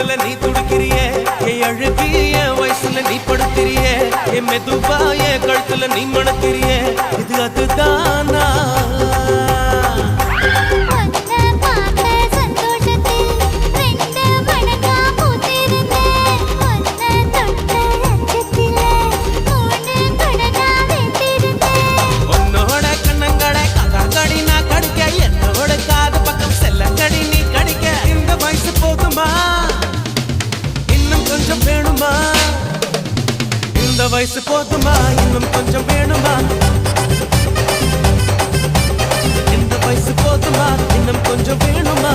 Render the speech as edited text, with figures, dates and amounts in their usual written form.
தொடுதல நீ துடிக்கிறியே என் அழுகி என் வயசுல நீ படுத்திரியே என் மெதுவா என் கழுத்துல நீ மணக்கிறியே இது அதுதானா இந்த வயசு போதுமா இன்னும் கொஞ்சம் வேணுமா இந்த வயசு போதுமா இன்னும் கொஞ்சம் வேணுமா